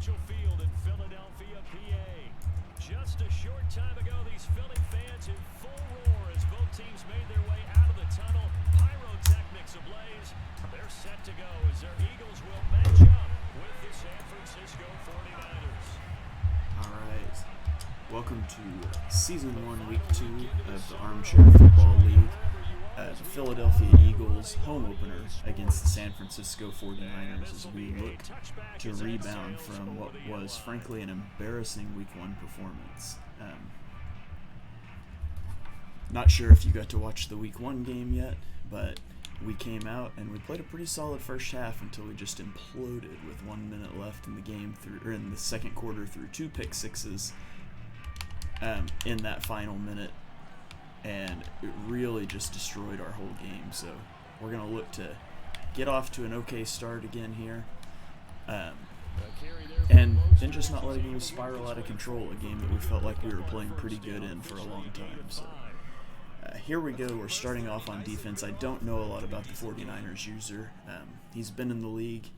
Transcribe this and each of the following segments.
Mitchell Field in Philadelphia, PA. Just a short time ago, these Philly fans in full roar as both teams made their way out of the tunnel. Pyrotechnics ablaze. They're set to go as their Eagles will match up with the San Francisco 49ers. All right. Welcome to Season 1, Week 2 of the Armchair Football League. The Philadelphia Eagles home opener against the San Francisco 49ers as we look to rebound from what was, frankly, an embarrassing Week 1 performance. Not sure if you got to watch the Week 1 game yet, but we came out and we played a pretty solid first half until we just imploded with 1 minute left in the game, in the second quarter, through 2 pick sixes in that final minute. And it really just destroyed our whole game. So we're going to look to get off to an okay start again here. And then just not letting it spiral out of control, a game that we felt like we were playing pretty good in for a long time. So here we go. We're starting off on defense. I don't know a lot about the 49ers user. He's been in the league,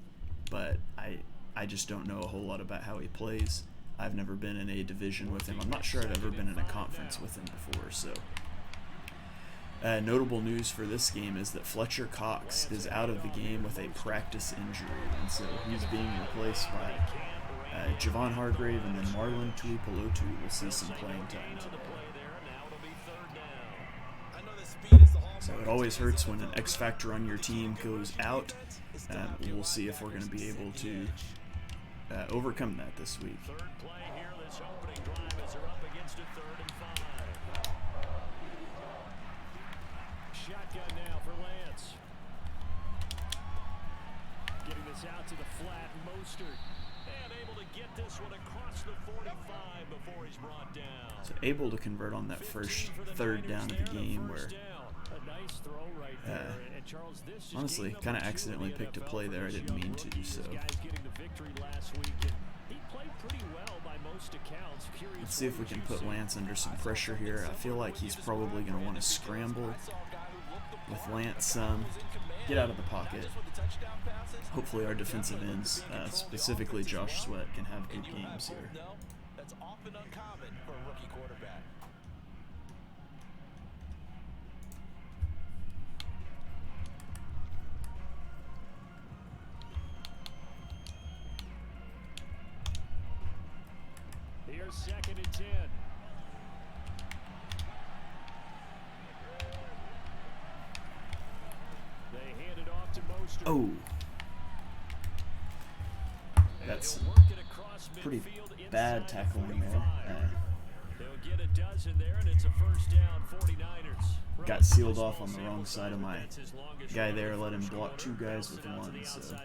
but I just don't know a whole lot about how he plays. I've never been in a division with him. I'm not sure I've ever been in a conference with him before, so... notable news for this game is that Fletcher Cox is out of the game with a practice injury, and so he's being replaced by Javon Hargrave, and then Marlon Tuipulotu will see some playing time today. So it always hurts when an X factor on your team goes out. We'll see if we're going to be able to overcome that this week. Shotgun now for Lance. Getting this out to the flat, Mostert. And able to get this one across the 45 before he's brought down. So able to convert on that first third down of the game where, honestly, kind of accidentally picked a play there. I didn't mean to, so. Let's see if we can put Lance under some pressure here. I feel like he's probably going to want to scramble with Lance, get out of the pocket. Hopefully our defensive ends, specifically Josh Sweat, can have good games here. That's often uncommon for a rookie quarterback. Here's 2nd and 10. Oh, that's pretty bad tackling there. Got sealed off on the wrong side of my guy there. Let him block 2 guys with 1. So.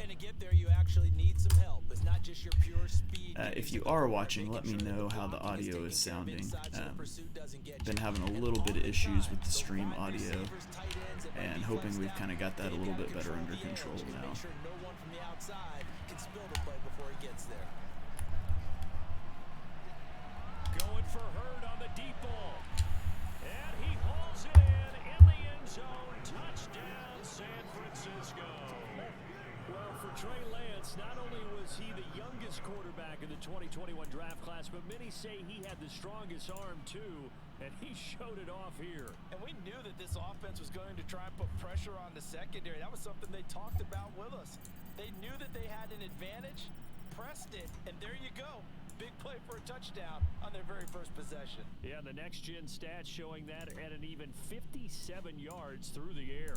And to get there, you actually need some help. It's not just your pure speed. If you are watching, let me know how the audio is sounding. Been having a little bit of issues with the stream audio, and hoping we've kind of got that a little bit better under control now. Going for Hurd on the deep ball. And he hauls it in the end zone. Touchdown, San Francisco. Well, for Trey Lance, not only was he the youngest quarterback in the 2021 draft class, but many say he had the strongest arm too, and he showed it off here. And we knew that this offense was going to try and put pressure on the secondary. That was something they talked about with us. They knew that they had an advantage, pressed it, and there you go. Big play for a touchdown on their very first possession. Yeah, the next-gen stats showing that at an even 57 yards through the air.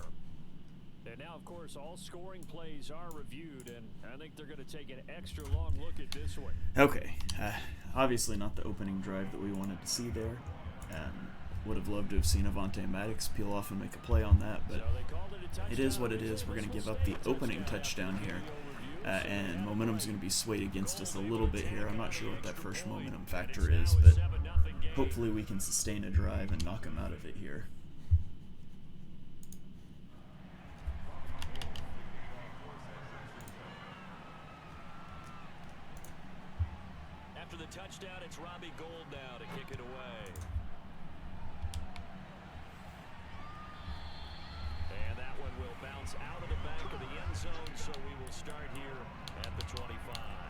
And now, of course, all scoring plays are reviewed, and I think they're going to take an extra long look at this one. Okay. Obviously not the opening drive that we wanted to see there. Would have loved to have seen Avonte Maddox peel off and make a play on that, but it is what it is. We're going to give up the opening touchdown here, and momentum's going to be swayed against us a little bit here. I'm not sure what that first momentum factor is, but hopefully we can sustain a drive and knock them out of it here. After the touchdown, it's Robbie Gould now to kick it away. And that one will bounce out of the back of the end zone, so we will start here at the 25.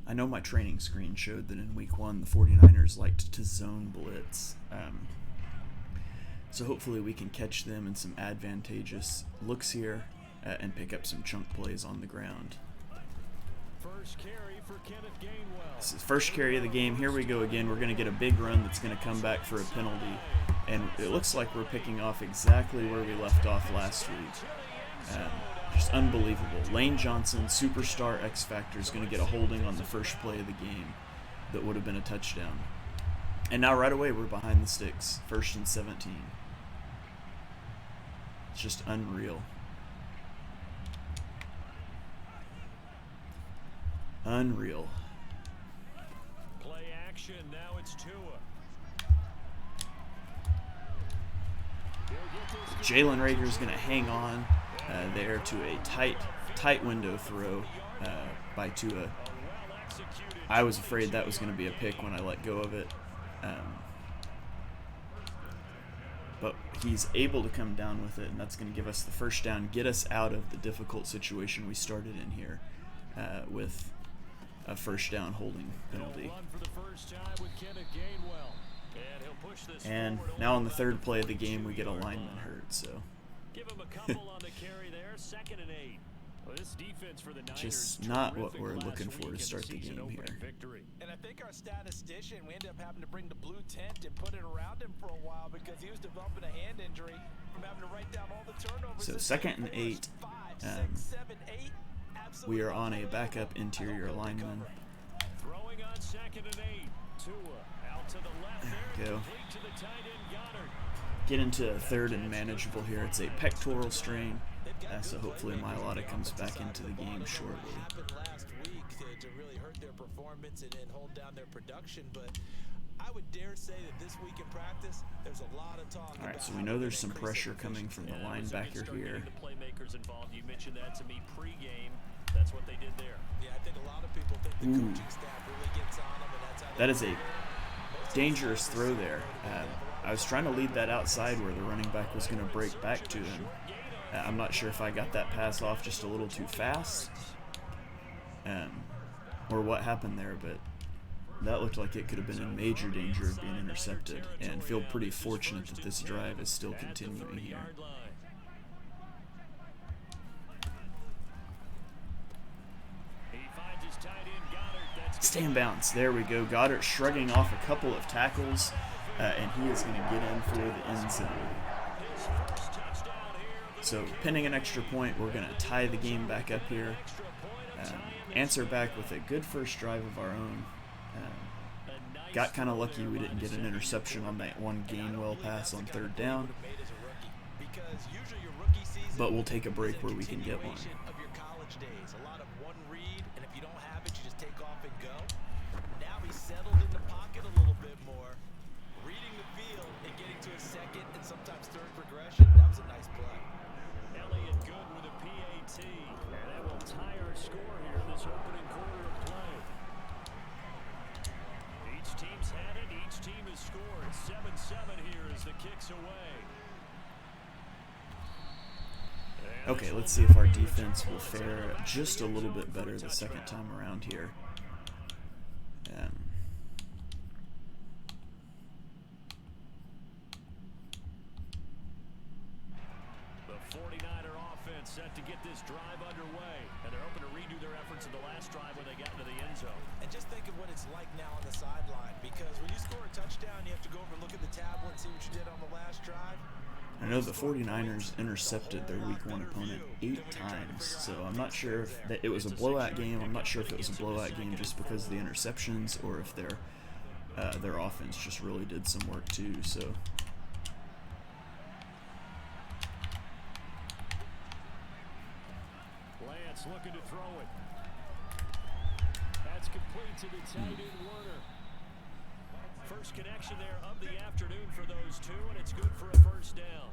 I know my training screen showed that in week 1 the 49ers liked to zone blitz. So hopefully we can catch them in some advantageous looks here and pick up some chunk plays on the ground. First carry for Kenneth Gainwell. This is first carry of the game. Here we go again. We're going to get a big run that's going to come back for a penalty. And it looks like we're picking off exactly where we left off last week. Just unbelievable. Lane Johnson, superstar X Factor, is going to get a holding on the first play of the game that would have been a touchdown. And now right away we're behind the sticks. 1st and 17. It's just unreal. Unreal. Play action. Now it's Tua. Jalen Rager's going to hang on there to a tight window throw by Tua. I was afraid that was going to be a pick when I let go of it. But he's able to come down with it, and that's going to give us the first down, get us out of the difficult situation we started in here with a first down holding penalty. And now on the third play of the game, we get a lineman hurt, so Give him a couple on the carry there. 2nd and 8. Well, this defense for the Niners, just not what we're looking for to start the game here. Victory. And I think our statistician, we ended up having to bring the blue tent and put it around him for a while because he was developing a hand injury from having to write down all the turnovers. So 2nd and 8. 5, 6, 7, 8. We are on a backup interior lineman. Throwing on 2nd and 8. Tua out to the left there. Go. Complete to the tight end, Goddard. Get into a 3rd and manageable here. It's a pectoral strain, so hopefully Mailata comes back into the game shortly. Happened last week to really hurt their performance and hold down their production, but I would dare say that this week in practice, there's a lot of talk. All right, so we know there's some pressure coming from the linebacker here. The playmakers involved. You mentioned that to me pre-game. That's what they did there. Yeah, I think a lot of people think the coaching staff really gets on them, and that's how that is a dangerous throw there. I was trying to lead that outside where the running back was going to break back to him. I'm not sure if I got that pass off just a little too fast or what happened there, but that looked like it could have been in major danger of being intercepted, and feel pretty fortunate that this drive is still continuing here. Stand bounce. There we go. Goddard shrugging off a couple of tackles, and he is going to get in for the end zone. So, pending an extra point, we're going to tie the game back up here. Answer back with a good first drive of our own. Got kind of lucky we didn't get an interception on that one Gainwell pass on 3rd down. But we'll take a break where we can get one. Settled in the pocket a little bit more, reading the field and getting to a 2nd and sometimes 3rd progression. That was a nice play. Elliott good with a PAT, and that will tie our score here in this opening quarter of play. Each team's had it, each team has scored. 7-7 here as the kick's away. Okay, let's see if our defense will fare just a little bit better the second time around here. Set to get this drive underway, and they're hoping to redo their efforts in the last drive when they got into the end zone. And just think of what it's like now on the sideline, because when you score a touchdown, you have to go over and look at the tablet and see what you did on the last drive. I know the 49ers intercepted their week 1 opponent 8 times, so I'm not sure if it was a blowout game. I'm not sure if it was a blowout game just because of the interceptions, or if their offense just really did some work too. So. Looking to throw it. That's complete to the tight end Werner. First connection there of the afternoon for those two, and it's good for a first down.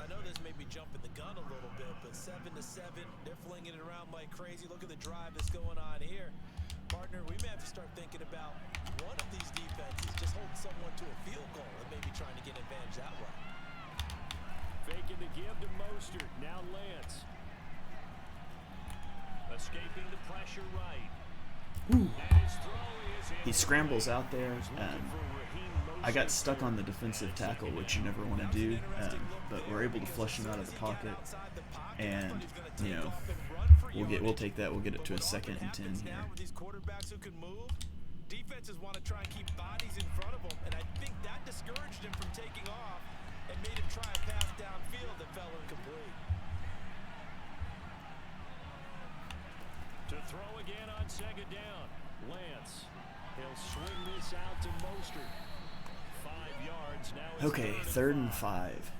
I know this may be jumping the gun a little bit, but 7-7, they're flinging it around like crazy. Look at the drive that's going on here. Partner, we may have to start thinking about one of these defenses just holding someone to a field goal and maybe trying to get an advantage that way. Faking the give to Mostert. Now Lance. Escaping the pressure right. He scrambles out there. I got stuck on the defensive tackle, which you never want to do, but we're able to flush him out of the pocket, and we'll take that. We'll get it to a 2nd and 10 here. Defenses want to try and keep bodies in front of them, and I think that discouraged him from taking off and made him try a pass downfield that fell incomplete. To throw again on 2nd down. Lance. He'll swing this out to Mostert. 5 yards now. Okay, 3rd and 5.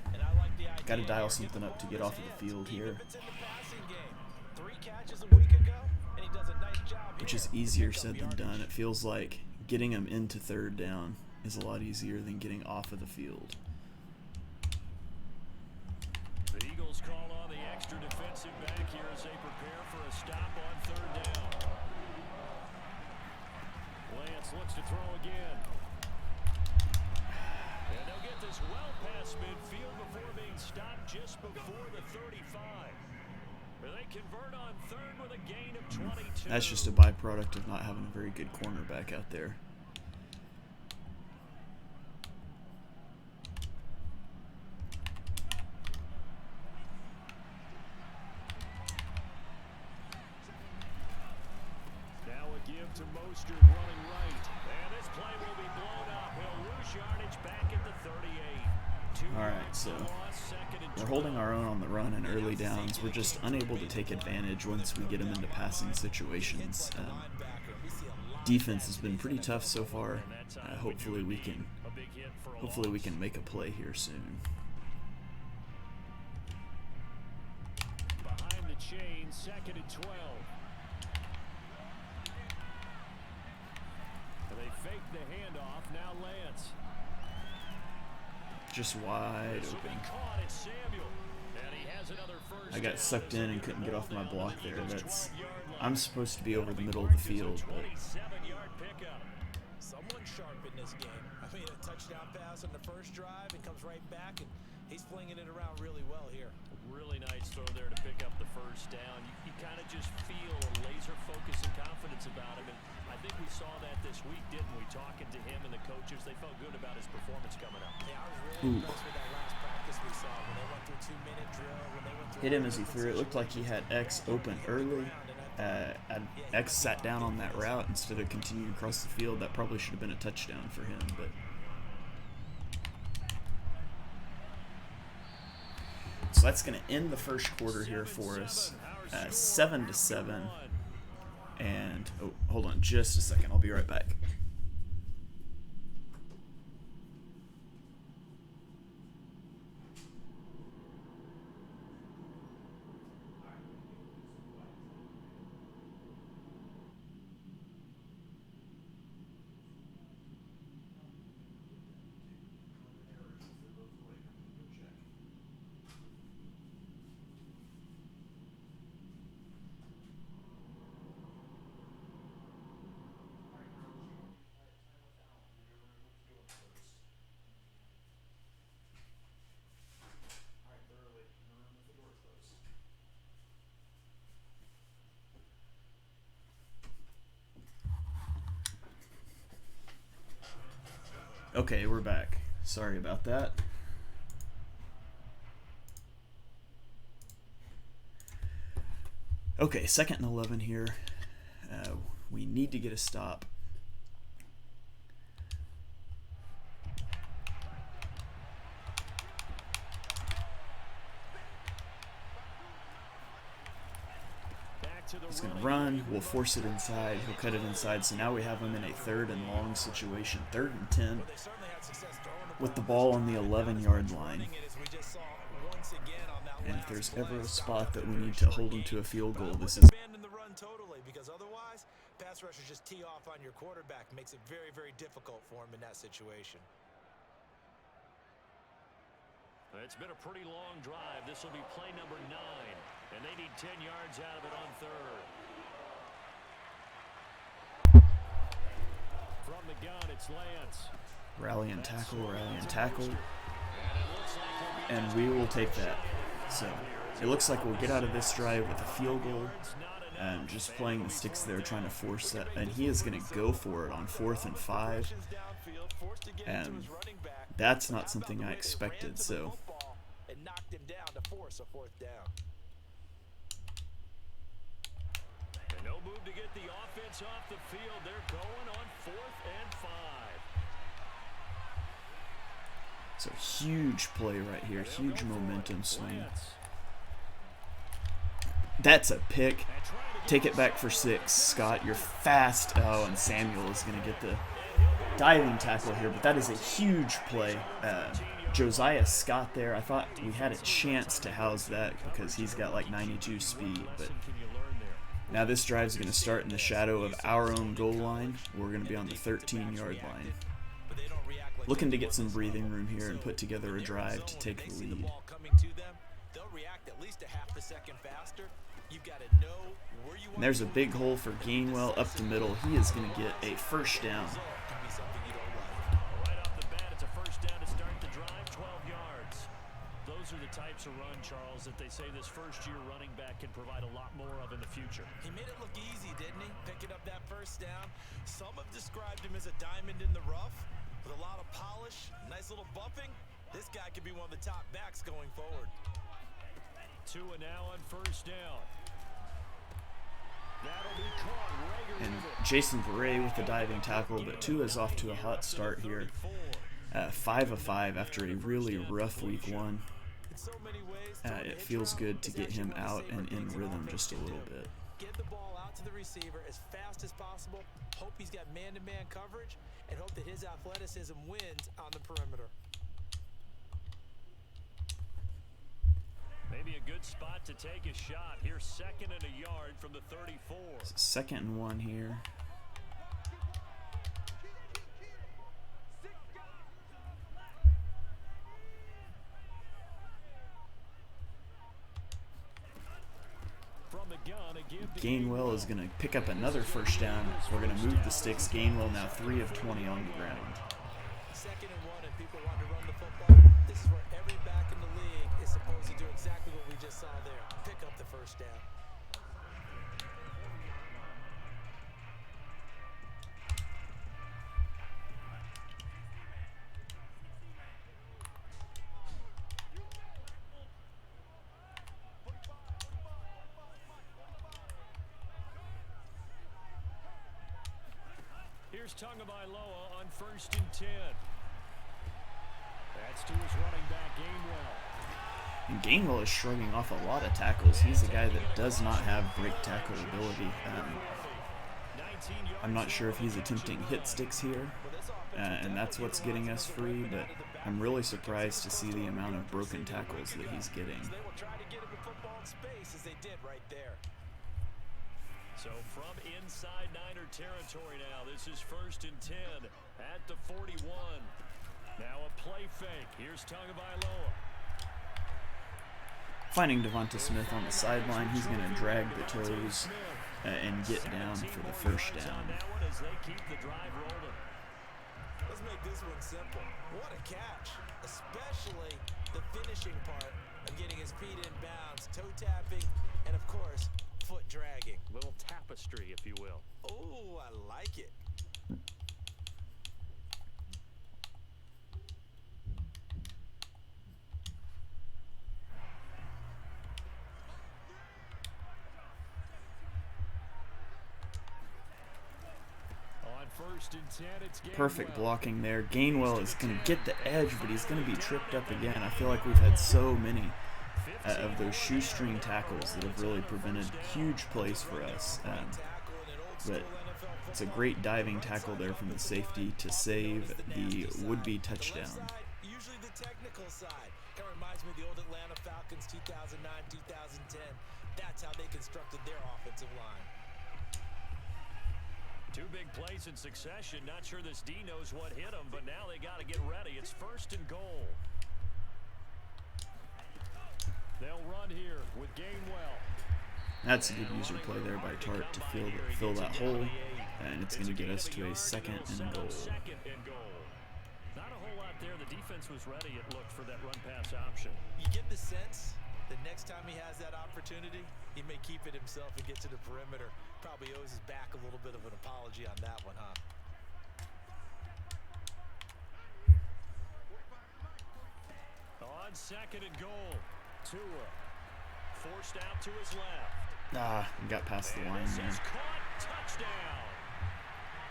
Got to dial something up to get off of the field here. Which is easier said than done. It feels like getting him into 3rd down is a lot easier than getting off of the field. The Eagles call on the extra defensive back here as they prepare for a stop on 3rd down. Lance looks to throw again. And they'll get this well past midfield before being stopped just before the 35. They convert on 3rd with a gain of 22. That's just a byproduct of not having a very good cornerback out there. Now a give to Mostert running right. And this play will be blown up. He'll lose yardage back at the 38. All right, so we're holding our own on the run in early downs. We're just unable to take advantage once we get them into passing situations. Defense has been pretty tough so far. Hopefully we can make a play here soon. Behind the chain, 2nd and 12. And they fake the handoff. Now Lance. Just wide open. I got sucked in and couldn't get off my block there. I'm supposed to be over the middle of the field, but Someone sharp in this game. I mean, a touchdown pass on the first drive and comes right back, and he's flinging it around really well here. Really nice throw there to pick up the first down. You kind of just feel a laser focus and confidence about him, and I think we saw that this week, didn't we? Talking to him and the coaches, they felt good about his performance coming up. Yeah, I was really impressed with that last practice we saw when they went through a 2-minute drill. When they went through hit him as he threw. It looked like he had X open early. X sat down on that route instead of continuing across the field. That probably should have been a touchdown for him, but so that's going to end the first quarter here for us, 7-7. And oh, hold on just a second. I'll be right back. Okay, we're back. Sorry about that. Okay, 2nd and 11 here. We need to get a stop. He's going to run. We'll force it inside. He'll cut it inside. So now we have him in a 3rd and long situation. 3rd and 10 with the ball on the 11-yard line. And if there's ever a spot that we need to hold him to a field goal, this is. Because otherwise, pass rushers just tee off on your quarterback. Makes it very, very difficult for him in that situation. It's been a pretty long drive. This will be play number 9, and they need 10 yards out of it on 3rd. From the gun, it's Lance. Rally and tackle. And we will take that. So it looks like we'll get out of this drive with a field goal. just playing the sticks there, trying to force that, and he is going to go for it on 4th and 5, and that's not something I expected. So no move to get the offense off the field. They're going on 4th and 5. So huge play right here, huge momentum swing. That's a pick. Take it back for 6. Scott, you're fast. Oh, and Samuel is going to get the diving tackle here, but that is a huge play. Josiah Scott there, I thought we had a chance to house that because he's got like 92 speed, but now this drive is going to start in the shadow of our own goal line. We're going to be on the 13-yard line. Looking to get some breathing room here and put together a drive to take the lead. And there's a big hole for Gainwell up the middle. He is going to get a first down. Right off the bat, it's a first down to start the drive, 12 yards. Those are the types of run, Charles, that they say this first-year running back can provide a lot more of in the future. He made it look easy, didn't he? Picking up that first down. Some have described him as a diamond in the rough with a lot of polish, nice little bumping. This guy could be one of the top backs going forward. 2 and now on first down. That'll be caught right And Jason Verrey with the diving tackle, but Tua is off to a hot start here. 5 of 5 after a really rough week 1. It feels good to get him out and in rhythm just a little bit. Get the ball out to the receiver as fast as possible. Hope he's got man-to-man coverage and hope that his athleticism wins on the perimeter. Maybe a good spot to take a shot. Here's 2nd and a yard from the 34. 2nd and 1 here. From the gun, a give to Gainwell is going to pick up another first down. We're going to move the sticks. Gainwell now 3 of 20 on the ground. 2nd and 1, and people want to run the football. This is where every back in the league is supposed to do exactly what we just saw there. Pick up the first down. Here's Tagovailoa on 1st and 10. That's to his running back, Gainwell. And Gainwell is shrugging off a lot of tackles. He's a guy that does not have great tackle ability. I'm not sure if he's attempting hit sticks here, and that's what's getting us free, but I'm really surprised to see the amount of broken tackles that he's getting. They will try to get him the football in space as they did right there. So from inside Niner territory now, this is 1st and 10 at the 41. Now a play fake. Here's Tagovailoa. Finding Devonta Smith on the sideline, he's going to drag the toes and get down for the first down. As they keep the drive rolling. Let's make this one simple. What a catch, especially the finishing part of getting his feet in bounds, toe tapping, and of course, foot dragging. Little tapestry, if you will. Oh, I like it. On 1st and 10, it's Gainwell. Perfect blocking there. Gainwell is going to get the edge, but he's going to be tripped up again. I feel like we've had so many of those shoestring tackles that have really prevented huge plays for us. But it's a great diving tackle there from the safety to save the would-be touchdown. Usually the technical side. Kind of reminds me of the old Atlanta Falcons 2009, 2010. That's how they constructed their offensive line. 2 big plays in succession. Not sure this D knows what hit him, but now they got to get ready. It's 1st and goal. They'll run here with Gainwell. That's a good user play there by Tart to fill that hole, and it's going to get us to a 2nd and goal. Not a whole lot there. The defense was ready, it looked, for that run-pass option. You get the sense The next time he has that opportunity, he may keep it himself and get to the perimeter. Probably owes his back a little bit of an apology on that one, huh? On 2nd and goal, Tua forced out to his left. He got past the And line this there. is caught. Touchdown.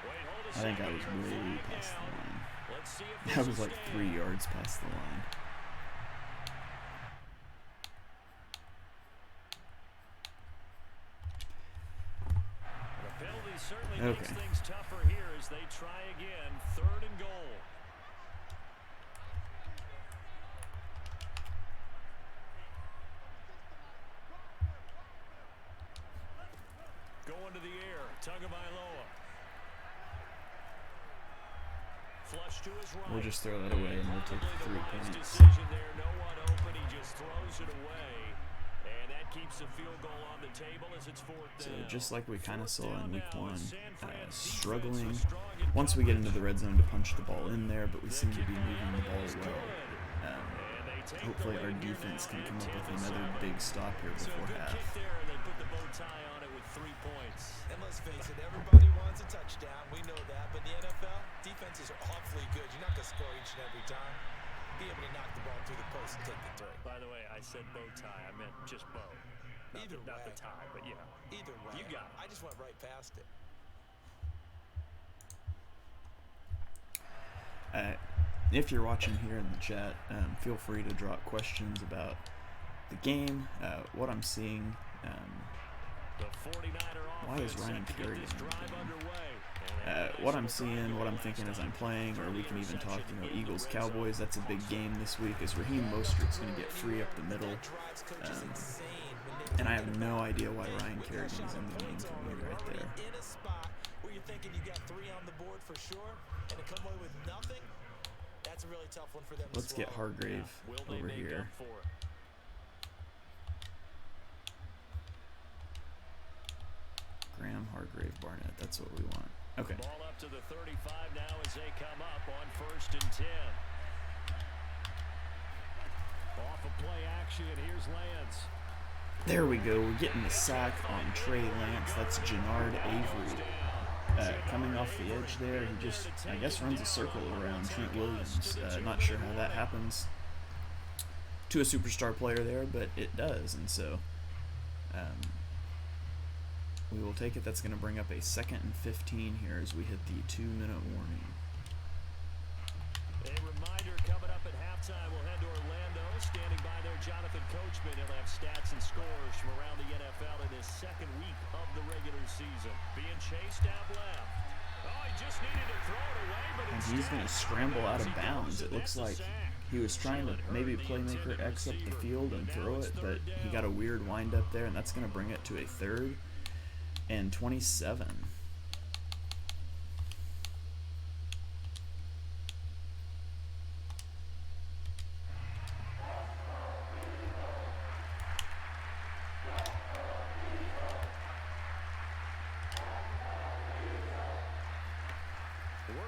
Wait, hold a I think I second was here. way Flag past the down. line. Let's see if That this was will like stand. 3 yards past the line. The penalty certainly makes Okay. things tougher here as they try again. 3rd and goal. Going to the air. Tagovailoa. Flush to his right. We'll just throw that away and we'll take Probably 3 the wise points. decision there. No one open. He just throws it away. And that keeps the field goal on the table as it's 4th So down. just like we kind of saw in week 1, struggling Struggling once we get into the red zone to punch the ball in there, but we seem to be moving the ball well. Hopefully our defense can come up with another big stop here before half. There, and they put the bow tie on it with 3 points. And let's face it, everybody wants a touchdown. We know that. But in the NFL, defenses are awfully good. You're not going to score each and every time. Be able to knock the ball through the post and take the three. By the way, I said bow tie. I meant just bow. Either Not way. the tie, but yeah. Either way. You got it. I just went right past it. If you're watching here in the chat, feel free to drop questions about the game, what I'm seeing. The 49er Why is offense Ryan set to get Kerrigan this in the drive game? underway. And What I'm seeing, what I'm thinking as I'm playing, or we can even talk, Eagles Cowboys. That's a big game this week. Is Raheem Mostert's going to get free up the middle? And I have no idea why Ryan Kerrigan is in the game for me right there. In a spot where you're thinking you got 3 on the board for sure, and to come away with nothing, that's a really tough one for them. Let's get Hargrave will they over make here. up for it? Graham, Hargrave, Barnett. That's what we want. Okay. Ball up to the 35 now as they come up on 1st and 10. Off of play action, here's Lance. There we go. We're getting the sack on Trey Lance. That's Jannard Avery. Coming off the edge there, he just, I guess, runs a circle around Trent Williams. Not sure how that happens to a superstar player there, but it does. And so we will take it. That's going to bring up a 2nd and 15 here as we hit the 2-minute warning. A reminder coming up at halftime, we'll head to Orlando. Standing by there, Jonathan Coachman. He'll have stats and scores from around the NFL in his 2nd week of the regular season. Being chased out left. Oh, he just needed to throw it away, but And he's going to scramble out of bounds. It looks like he was trying to maybe playmaker X up the field and throw it, but he got a weird wind up there, and that's going to bring it to a 3rd and 27.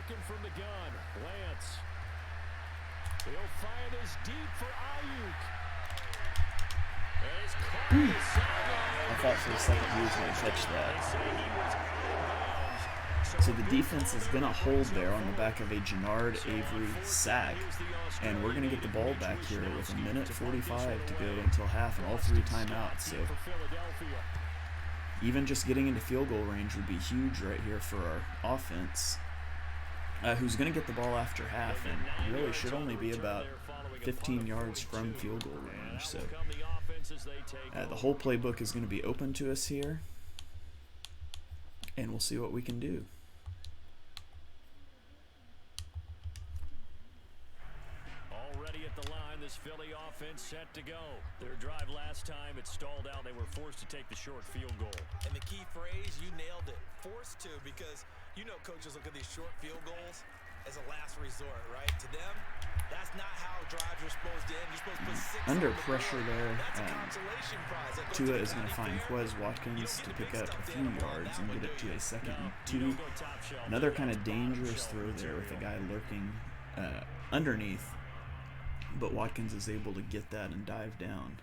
working from the gun. Lance. He'll fire this deep for Ayuk. I thought for a second he was going to catch that. So the defense is going to hold there on the back of a Jannard Avery sack. And we're going to get the ball back here with 1:45 to go until half and all 3 timeouts. So even just getting into field goal range would be huge right here for our offense, who's going to get the ball after half and really should only be about 15 yards from field goal range. So the whole playbook is going to be open to us here, and we'll see what we can do. Already at the line, this Philly offense set to go. Their drive last time, it stalled out. They were forced to take the short field goal. And the key phrase, you nailed it. Forced to, because you know coaches look at these short field goals as a last resort, right? To them, that's not how drives are supposed to end. You're supposed to put 6 Under on the pressure board. there, That's a consolation prize. That goes Tua to is the going to county find fair. Quez Watkins to pick up a few yards and get it to a 2nd and 2. You don't go top shelf. Another kind of That's bottom dangerous shelf throw there with a material. guy lurking underneath, but Watkins is able to get that and dive down.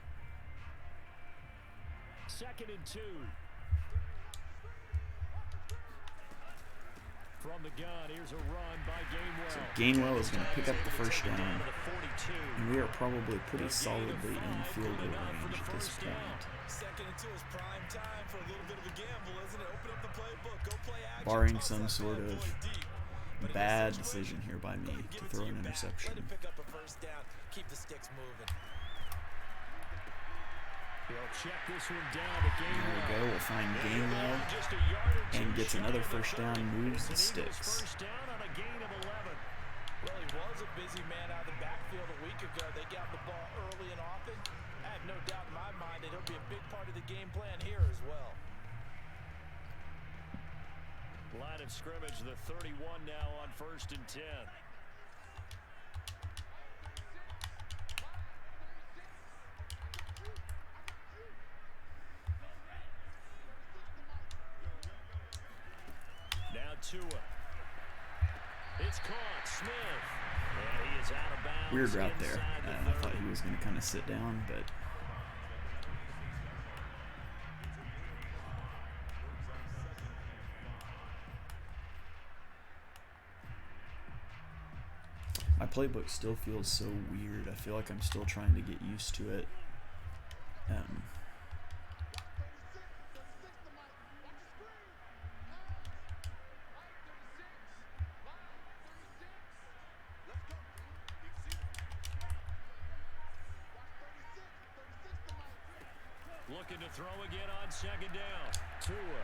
2nd and 2. From the gun, here's a run by Gainwell. So Gainwell is going to pick up the first down, and we are probably pretty solidly in field goal range at this point. 2nd and 2 is prime time for a little bit of a gamble, isn't it? Open up the playbook, go play action. Barring some sort of bad decision here by me to throw an interception. Let him pick up a first down, keep the sticks moving. He'll check this one down to Gainwell. There we go. We'll find Gainwell and gets another first down, moves the sticks. First down on a gain of 11. Well, he was a busy man out of the backfield a week ago. They got the ball early and often. I have no doubt in my mind that he'll be a big part of the game plan here as well. Line of scrimmage, the 31 now on 1st and 10. Now Tua. It's caught. Smith. And he is out of bounds. Weird route there. I thought he was going to kind of sit down, but my playbook still feels so weird. I feel like I'm still trying to get used to it. Looking to throw again on 2nd down. Tua.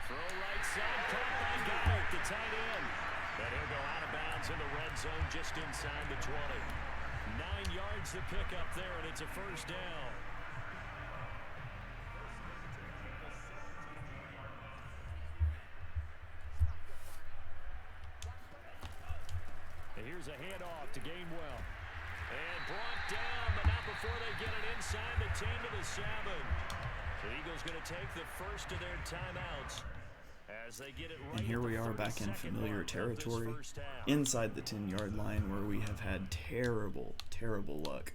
Throw right side, caught by Goddard, the tight end. And he'll go out of bounds in the red zone just inside the 20. 9 yards to pick up there, and it's a first down. And here's a handoff to Gainwell. And brought down, but not before they get it inside the 10 to the 7. The Eagles going to take the first of their timeouts as they get it right. And here we are back in familiar territory, inside the 10-yard line, where we have had terrible, terrible luck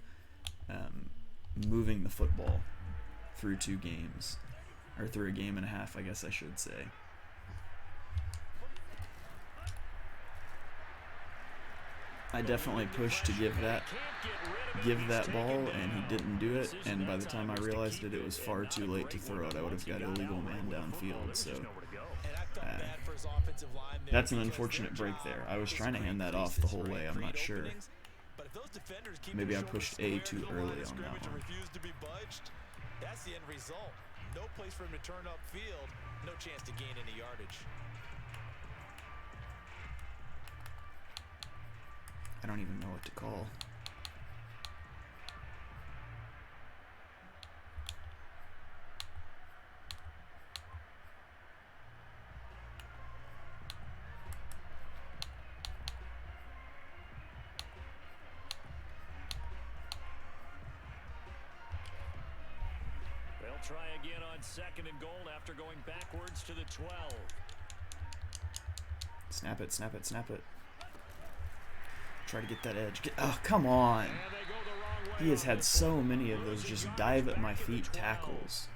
moving the football through 2 games, or through a game and a half, I guess I should say. I definitely pushed to give that ball, and he didn't do it, and by the time I realized it, it was far too late to throw it. I would have got illegal man downfield, so that's an unfortunate break there. I was trying to hand that off the whole way. I'm not sure. Maybe I pushed A too early on that one. That's the end result. No place for him to turn upfield, no chance to gain any yardage. I don't even know what to call. They'll try again on 2nd and goal after going backwards to the 12. Snap it, snap it, snap it. Try to get that edge. Oh, come on. He has had so many of those just dive at my feet tackles.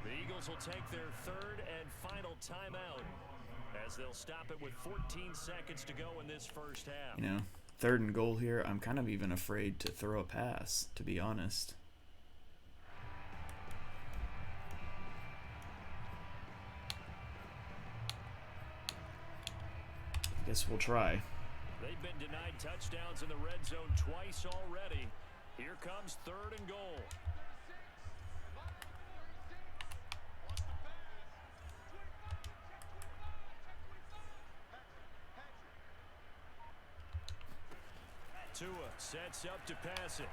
The Eagles will take their 3rd and final timeout as they'll stop it with 14 seconds to go in this first half. You know, 3rd and goal here. I'm kind of even afraid to throw a pass, to be honest. I guess we'll try. They've been denied touchdowns in the red zone twice already. Here comes 3rd and goal. Tua sets up to pass it.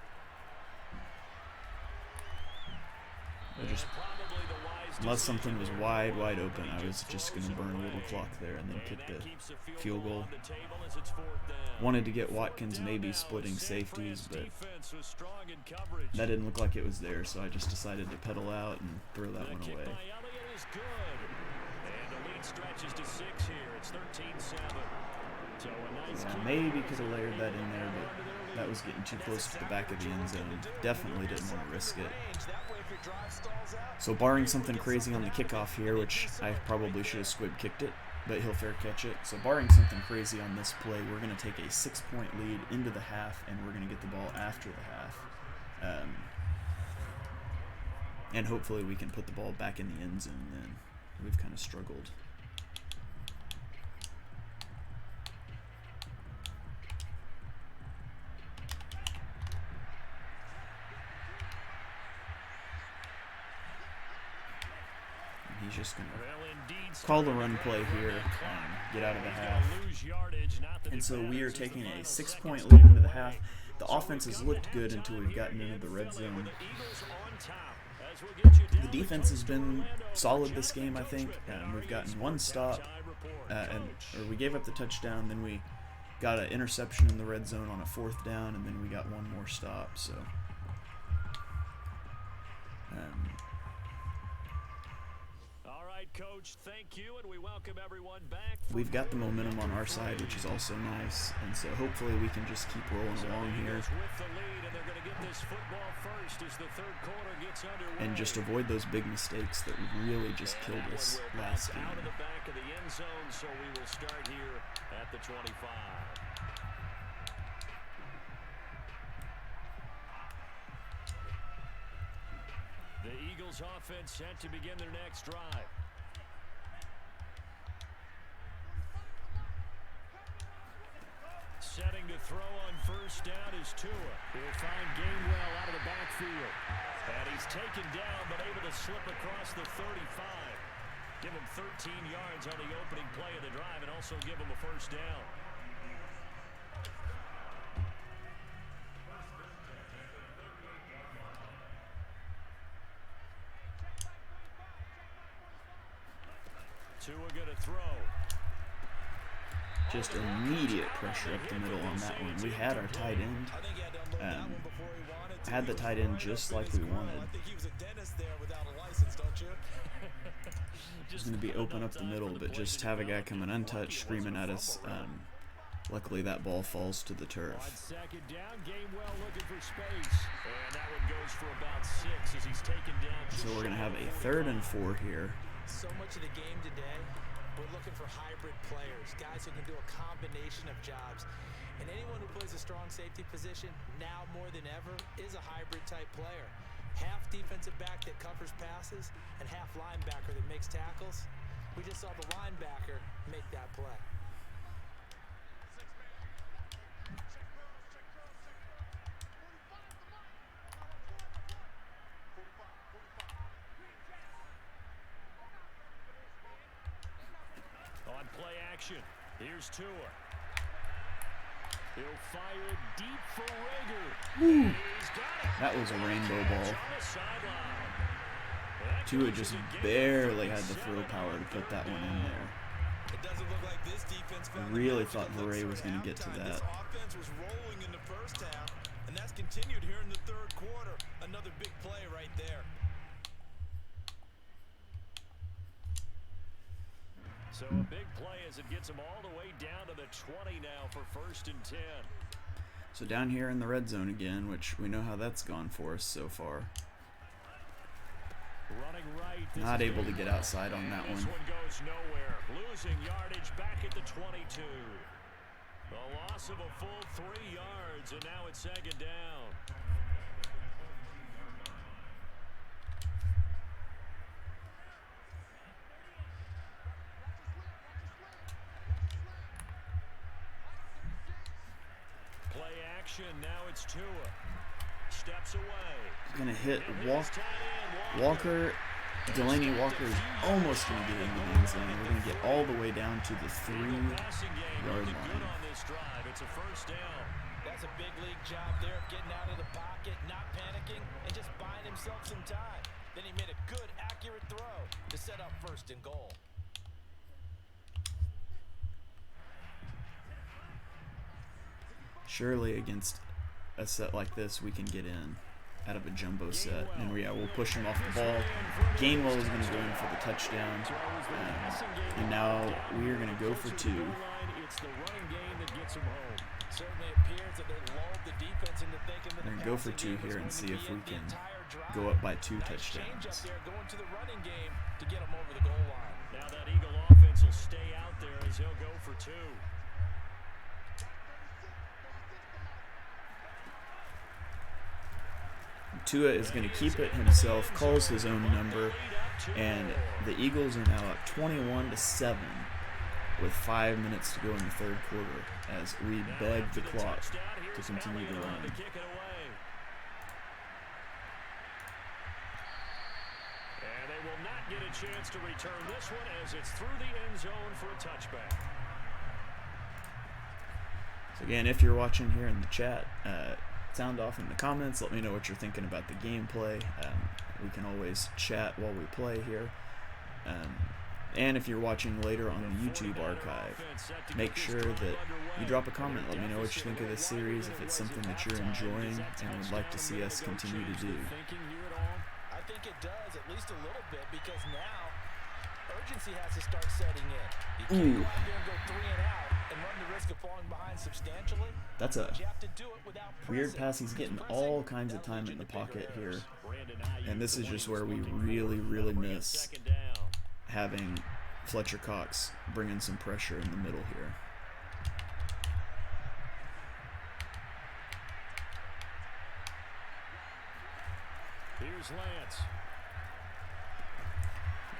Unless something was wide open, I was just going to burn a little clock there and then kick the field goal. Wanted to get Watkins maybe splitting safeties, but that didn't look like it was there, so I just decided to pedal out and throw that one away. Yeah, maybe could have layered that in there, but that was getting too close to the back of the end zone. Definitely didn't want to risk it. your drive stalls out. So barring something crazy on the kickoff here, which I probably should have squib kicked it, but he'll fair catch it. So barring something crazy on this play, we're going to take a 6-point lead into the half, and we're going to get the ball after the half. And hopefully we can put the ball back in the end zone then. We've kind of struggled. He's just going to call the run play here, get out of the half. And so we are taking a 6-point lead into the half. The offense has looked good until we've gotten into the red zone. The defense has been solid this game, I think. We've gotten one stop, or we gave up the touchdown, then we got an interception in the red zone on a 4th down, and then we got one more stop. So Coach, thank you, and we welcome everyone back. We've got the momentum on our side, which is also nice, and so hopefully we can just keep rolling along here and just avoid those big mistakes that really just killed us last game. The back of the end zone, so we will start here at the 25. The Eagles offense set to begin their next drive. Setting to throw on first down is Tua. He'll find Gainwell out of the backfield. And he's taken down, but able to slip across the 35. Give him 13 yards on the opening play of the drive and also give him a first down. Tua gonna throw. Just immediate pressure up the middle on that one. We had our tight end. Had the tight end just like we wanted. It's going to be open up the middle, but just have a guy coming untouched, screaming at us. Luckily, that ball falls to the turf. On second down, Gainwell looking for space. And that one goes for about 6 as he's taken down. So we're going to have a 3rd and 4 here. So much of the game today, we're looking for hybrid players, guys who can do a combination of jobs. And anyone who plays a strong safety position, now more than ever, is a hybrid type player. Half defensive back that covers passes and half linebacker that makes tackles. We just saw the linebacker make that play. On play action, here's Tua. He'll fire it deep for Rager. He's got it. That was a rainbow ball. Tua just barely had the throw power to put that one in there. It doesn't look like this defense I really thought Verray was going to get to that. This offense was rolling in the first half, and that's continued here in the third quarter. Another big play right there. So a big play as it gets him all the way down to the 20 now for 1st and 10. So down here in the red zone again, which we know how that's gone for us so far. Running right. Not able to get outside on that one. This one goes nowhere. Losing yardage back at the 22. The loss of a full 3 yards, and now it's 2nd down. Play action, now it's Tua. Steps away. He's going to hit Walker. Delaney Walker is almost going to get into the end zone. We're going to get all the way down to the 3-yard line. It's a first down. That's a big league job there of getting out of the pocket, not panicking, and just buying himself some time. Then he made a good, accurate throw to set up 1st and goal. Surely against a set like this, we can get in out of a jumbo set. And we'll push him off the ball. Gainwell is going to go in for the touchdown. And now we are going to go for 2. It's the running game that gets him home. Certainly appears that they lulled the defense into thinking that We're the gonna go for passing 2 game was here and going see to if be we it the can entire drive. go up by 2 Nice change up touchdowns. there, going to the running game to get them over the goal line. Now that Eagle offense will stay out there as he'll go for 2. Tua is going to keep it himself, calls his own number, and the Eagles are now up 21-7 with 5 minutes to go in the third quarter as we beg the clock to continue to run. And they will not get a chance to return this one as it's through the end zone for a touchback. So again, if you're watching here in the chat, sound off in the comments. Let me know what you're thinking about the gameplay. We can always chat while we play here. And if you're watching later on the YouTube archive, make sure that you drop a comment. Let me know what you think of this series, if it's something that you're enjoying and would like to see us continue to do. I think it does, at least a little bit, because now urgency has to start setting in. You can't go out there and go 3 and out and run the risk of falling behind substantially. That's a You have to do it without weird pressing. pass. He's getting all kinds of time in the pocket here. And this is just where we really miss having Fletcher Cox bringing some pressure in the middle here. Here's Lance.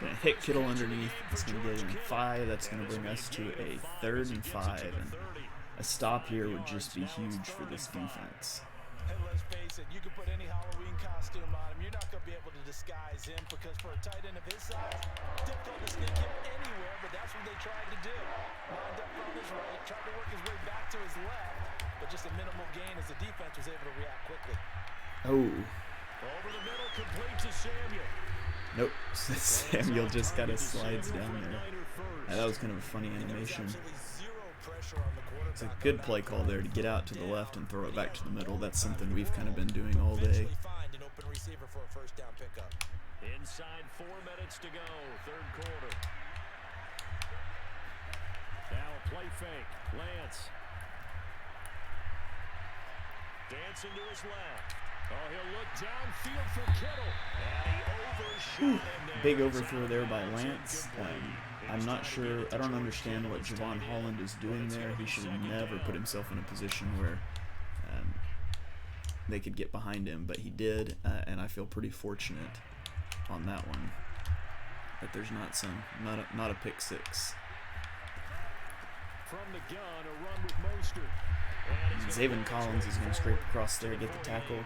Gonna hit Kittle underneath. It's gonna get him 5. That's gonna bring us to a 3rd and 5, and a stop here would just be huge for this defense. And let's face it, you can put any Halloween costume on him. You're not going to be able to disguise him because for a tight end of his size, difficult to sneak him anywhere, but that's what they tried to do. Lined up on his right, tried to work his way back to his left, but just a minimal gain as the defense was able to react quickly. Oh. Over the middle, complete to Samuel. Nope. Samuel just kind of slides down there. That was kind of a funny animation. It's a good play call there to get out to the left and throw it back to the middle. That's something we've kind of been doing all day. Inside 4 minutes to go, third quarter. Now a play fake. Lance. Dancing to his left. Oh, he'll look downfield for Kittle. And he overshot him there. Big overthrow there by Lance. I'm not sure. I don't understand what Javon Holland is doing there. He should have never put himself in a position where they could get behind him, but he did, and I feel pretty fortunate on that one that there's not a pick six. From the gun, a run with Mostert. Zaven Collins is going to scrape across there, get the tackle.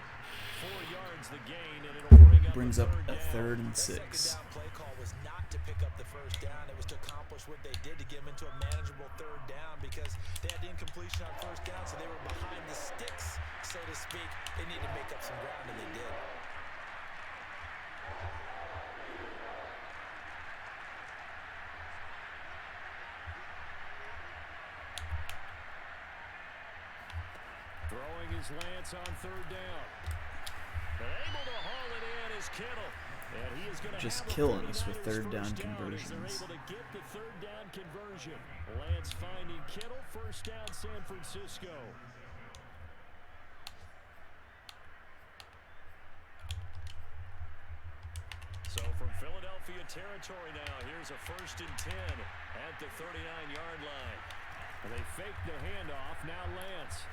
4 yards the gain, and it'll brings up a 3rd and 6. Second down play call was not to pick up the first down. It was to accomplish what they did to get them into a manageable 3rd down because they had incompletion on first down, so they were behind the sticks, so to speak. They needed to make up some ground, and they did. Throwing his Lance on 3rd down. But able to haul it in is Kittle. And he is going to just have killing us with 49ers 3rd down first down conversions. as they're able to get the 3rd down conversion. Lance finding Kittle, first down San Francisco. So from Philadelphia territory now, here's a 1st and 10 at the 39-yard line. And they fake the handoff, now Lance.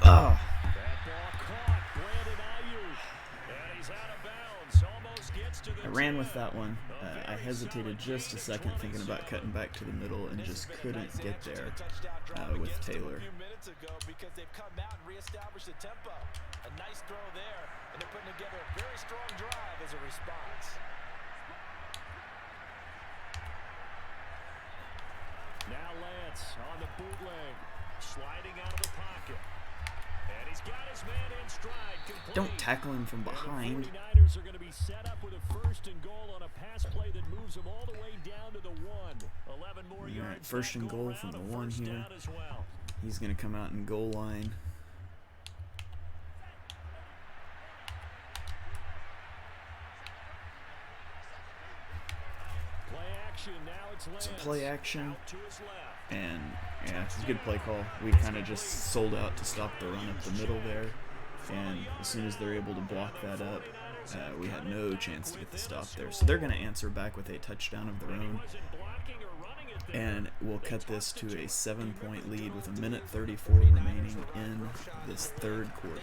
That ball caught, Brandon Ayuk. And he's out of bounds, almost gets to the I ran with that one. I hesitated just a second thinking about cutting back to the middle and just couldn't get there with Taylor. Because they've come out and reestablished the tempo. A nice throw there, and they're putting together a very strong drive as a response. Now Lance on the bootleg, sliding out of the pocket. And he's got his man in stride. Complete. Don't tackle him from behind. The 49ers are going to be set up with a 1st and goal on a pass play that moves them all the way down to the 1. 11 more yards. 1st and goal from the 1 here. He's going to come out in goal line. Play action. Now it's Lance. It's a play action. Out to his left. And yeah, it's a good play call. We kind of just sold out to stop the run up the middle there. And as soon as they're able to block that up, we had no chance to get the stop there. So they're going to answer back with a touchdown of their own. And we'll cut this to a 7-point lead with 1:34 remaining in this third quarter.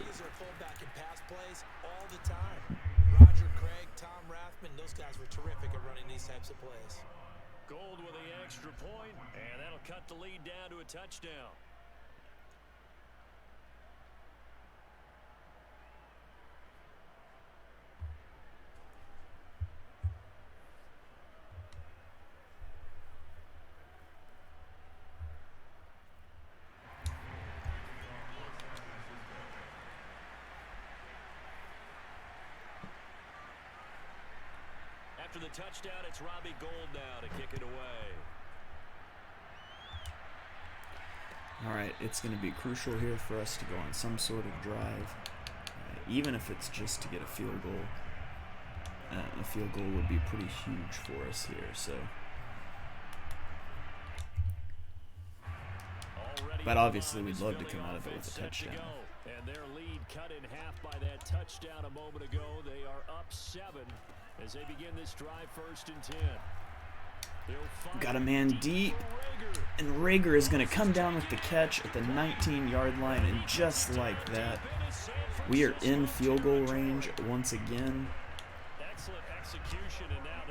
Roger Craig, Tom Rathman, those guys were terrific at running these types of plays. Gold with the extra point, and that'll cut the lead down to a touchdown. After the touchdown, it's Robbie Gould now to kick it away. All right, it's going to be crucial here for us to go on some sort of drive, even if it's just to get a field goal. A field goal would be pretty huge for us here. So, but obviously we'd love to come out of it with a touchdown. And their lead cut in half by that touchdown a moment ago. They are up 7 as they begin this drive, 1st and 10. Got a man deep, and Rager is going to come down with the catch at the 19-yard line, and just like that, we are in field goal range once again.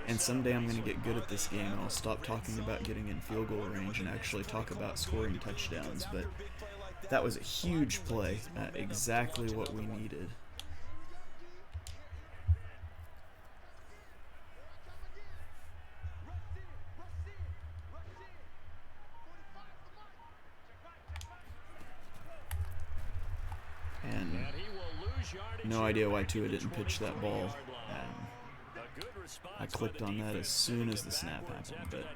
And someday I'm going to get good at this game, and I'll stop talking about getting in field goal range and actually talk about scoring touchdowns. But that was a huge play, exactly what we needed. And no idea why Tua didn't pitch that ball. I clicked on that as soon as the snap happened. But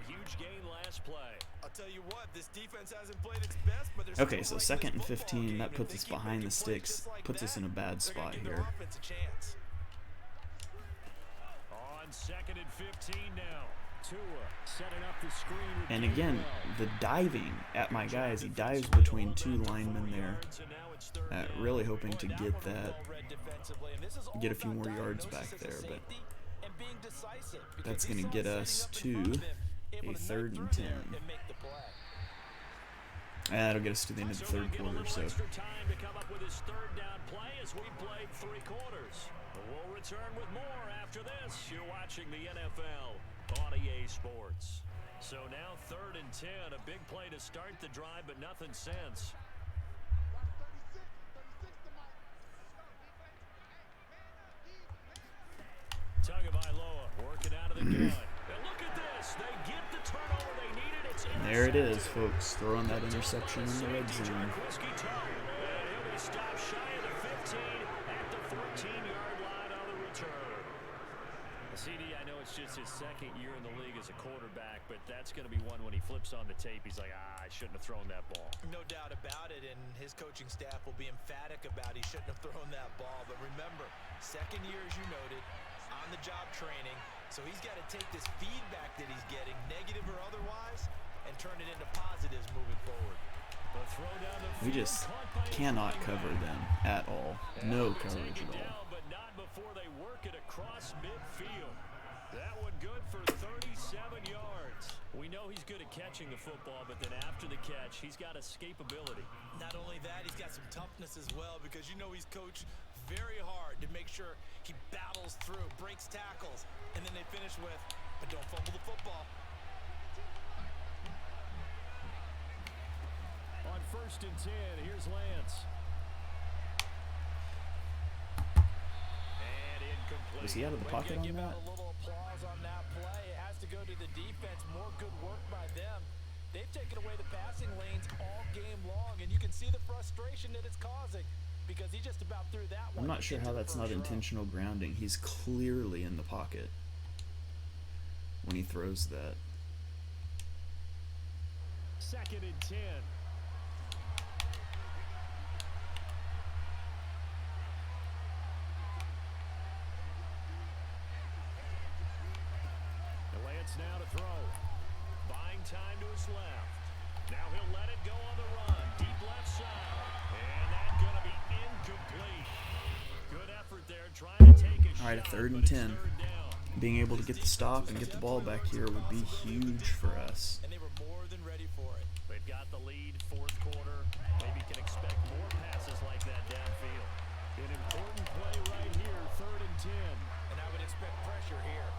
okay, so 2nd and 15. That puts us behind the sticks. Puts us in a bad spot here. On 2nd and 15 now. Tua setting up the screen. And again, the diving at my guys. He dives between 2 linemen there. Really hoping to get a few more yards back there, but that's going to get us to a 3rd and 10. And that'll get us to the end of the third quarter. So Time to come up with his 3rd down play as we played 3 quarters. We'll return with more after this. You're watching the NFL on EA Sports. So now 3rd and 10, a big play to start the drive, but nothing since. Tagovailoa working out of the gun. And look at this. They get the turnover they needed. It's and there it is, folks, throwing that interception in the red zone. And he'll be stopped shy of the 15 at the 14-yard line on the return. CD, I know it's just his 2nd year in the league as a quarterback, but that's going to be one when he flips on the tape. He's like, I shouldn't have thrown that ball. No doubt about it, and his coaching staff will be emphatic about he shouldn't have thrown that ball. But remember, 2nd year, as you noted, on-the-job training, so he's got to take this feedback that he's getting, negative or otherwise, and turn it into positives moving forward. We just cannot cover them at all. No coverage at all. But not before they work it across midfield. That one good for 37 yards. We know he's good at catching the football, but then after the catch, he's got escapability. Not only that, he's got some toughness as well, because you know he's coached very hard to make sure he battles through, breaks tackles, and then they finish with, but don't fumble the football. On 1st and 10, here's Lance. And incomplete. Was he out of the pocket on that? A little applause on that play. It has to go to the defense. More good work by them. They've taken away the passing lanes all game long, and you can see the frustration that it's causing, because he just about threw that one. I'm not sure how that's not intentional grounding. He's clearly in the pocket when he throws that. 2nd and 10. Lance now to throw. Buying time to his left. Now he'll let it go on the run. Deep left side. And that's going to be incomplete. Good effort there trying to take a shot. All right, a 3rd and but it's 10. third down. Being able to get the stop and get the ball back here would be huge for us. And they were more than ready for it. They've got the lead, 4th quarter. Maybe can expect more passes like that downfield. An important play right here, 3rd and 10. And I would expect pressure here.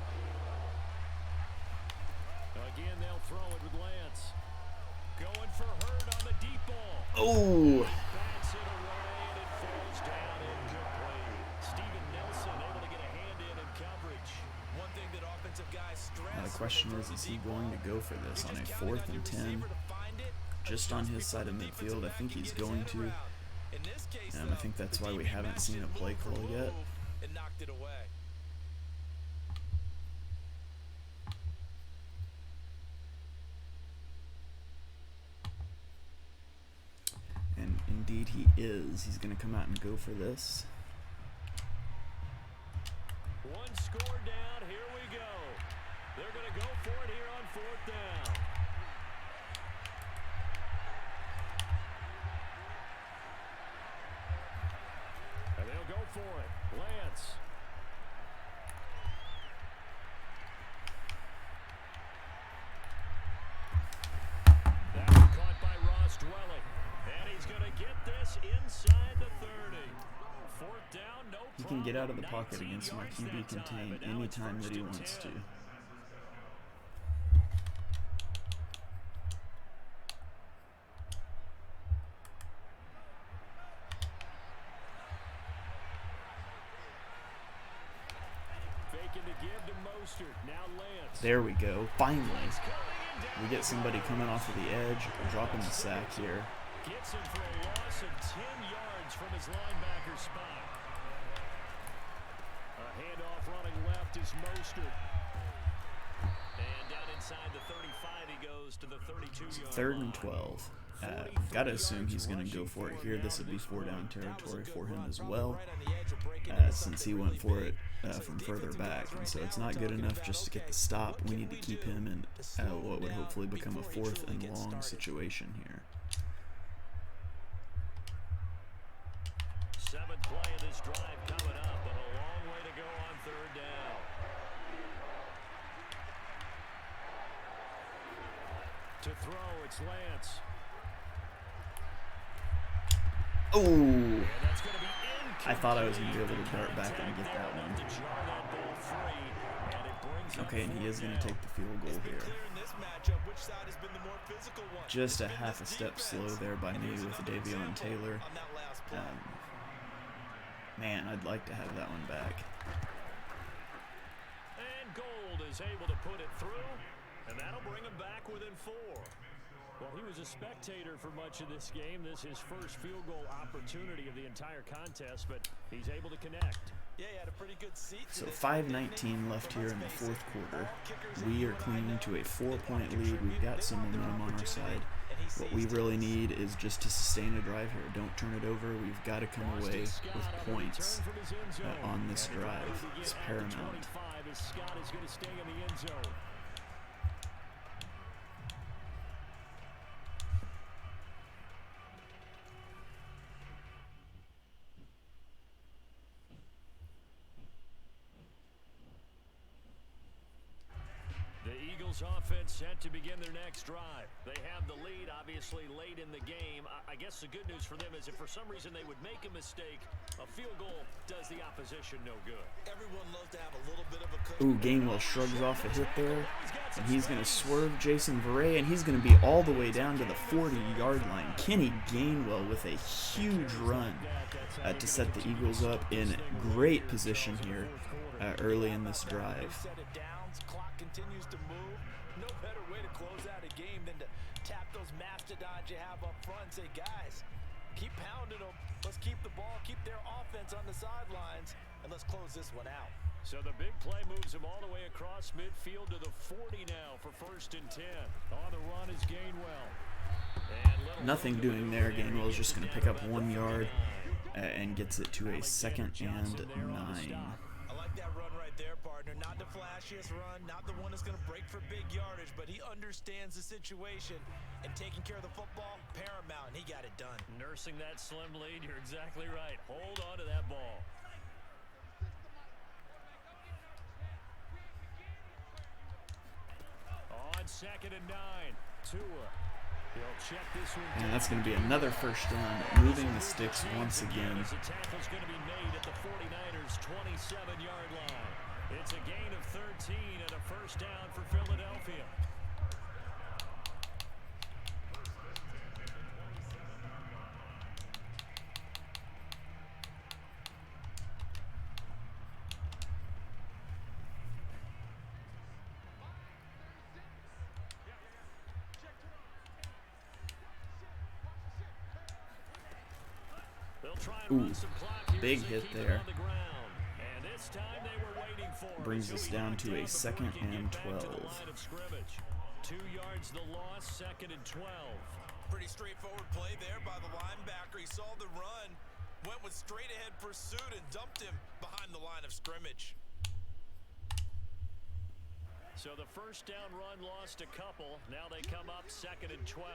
Again, they'll throw it with Lance. Going for Hurd on the deep ball. Oh! Bats it away, and it falls down incomplete. Steven Nelson able to get a hand in coverage. One thing that offensive guys stress. Now the question is he going to go for this on a 4th and 10? Just on his side of midfield? I think he's going to. I think that's why we haven't seen a play call yet. And knocked it away. And indeed he is. He's going to come out and go for this. One score down, here we go. They're going to go for it here on 4th down. And they'll go for it. Lance. That one caught by Ross Dwelling. And he's going to get this inside the 30. 4th down, no problem. He can get out of the pocket against my QB contain anytime that he wants to. There we go. Finally. We get somebody coming off of the edge, dropping the sack here. Gets him for a loss of 10 yards from his linebacker spot. A handoff running left is Mostert. And down inside the 35 he goes to the 32-yard 3rd and 12. Gotta assume he's going to go for it here. This would be 4-down territory for him as well, since he went for it from further back. And so it's not good enough just to get the stop. We need to keep him in what would hopefully become a 4th and long situation here. 7th play of this drive coming up, but a long way to go on 3rd down. To throw, it's Lance. Oh! I thought I was going to be able to dart back and get that one. Okay, and he is going to take the field goal here. Just a half a step slow there by me with Davion Taylor. Man, I'd like to have that one back. And Gold is able to put it through, and that'll bring him back within 4. Well, he was a spectator for much of this game. This is his first field goal opportunity of the entire contest, but he's able to connect. Yeah, he had a pretty good seat. So 5:19 left here in the 4th quarter. We are clinging to a 4-point lead. We've got some momentum on our side. What we really need is just to sustain a drive here. Don't turn it over. We've got to come away with points on this drive. It's paramount. Scott is going to stay in the end zone. Offense set to begin their next drive. They have the lead, obviously, late in the game. I guess the good news for them is if for some reason they would make a mistake, a field goal does the opposition no good. Everyone loves to have a little bit of a coach. Ooh, Gainwell shrugs off a hit there, and he's going to swerve Jason Verrey, and he's going to be all the way down to the 40-yard line. Kenny Gainwell with a huge run to set the Eagles up in great position here early in this drive. Clock continues to move. No better way to close out a game than to tap those mastodons you have up front and say, guys, keep pounding them. Let's keep the ball, keep their offense on the sidelines, and let's close this one out. So the big play moves him all the way across midfield to the 40 now for 1st and 10. On the run is Gainwell. Nothing doing there. Gainwell is just going to pick up 1 yard and gets it to a 2nd and 9. I like that run right right there, partner. Not the flashiest run, not the one that's going to break for big yardage, but he understands the situation, and taking care of the football, paramount, and he got it done. Nursing that slim lead, you're exactly right. Hold on to that ball. On 2nd and 9, Tua. He'll check this one down. And that's going to be another first down, moving the sticks once again. The tackle's going to be made at the 49ers' 27-yard line. It's a gain of 13 and a first down for Philadelphia. Ooh, big hit there. Brings us down to a 2nd and 12. 2 yards the loss, 2nd and 12. Pretty straightforward play there by the linebacker. He saw the run, went with straight ahead pursuit and dumped him behind the line of scrimmage. So the first down run lost a couple. Now they come up 2nd and 12.